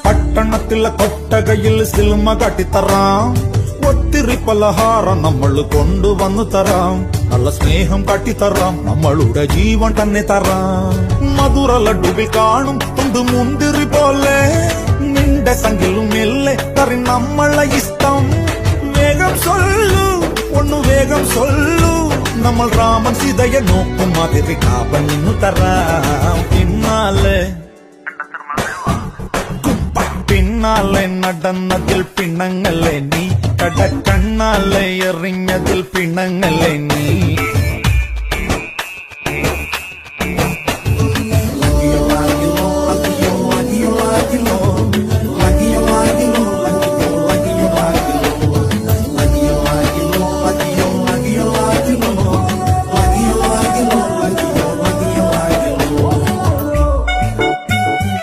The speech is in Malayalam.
പട്ടണത്തിലെ കൊട്ടകയിൽ സിനിമ കാട്ടിത്തറാം, ഒത്തിരി പലഹാരം നമ്മൾ കൊണ്ടുവന്നു തരാം, നല്ല സ്നേഹം കാട്ടിത്തറാം, നമ്മളുടെ ജീവൻ തന്നെ തരാം. മധുര ലഡുവിൽ കാണും തുണ്ട് മുന്തിരി പോലെ, നിന്റെ സംഖിലും മെല്ലെ കറി നമ്മളെ ഇഷ്ടം. വേഗം സൊല്ലു ഒന്നു വേഗം സൊല്ലു, നമ്മൾ രാമൻ സീതയെ നോക്കും മാതിരി കാപ്പൻ നിന്നു തരാം. പിന്നാലെ നടന്നതിൽ പിണങ്ങല്ലേ നീ, കടക്കണ്ണാലെ എറിഞ്ഞതിൽ പിണങ്ങല്ലേ നീ.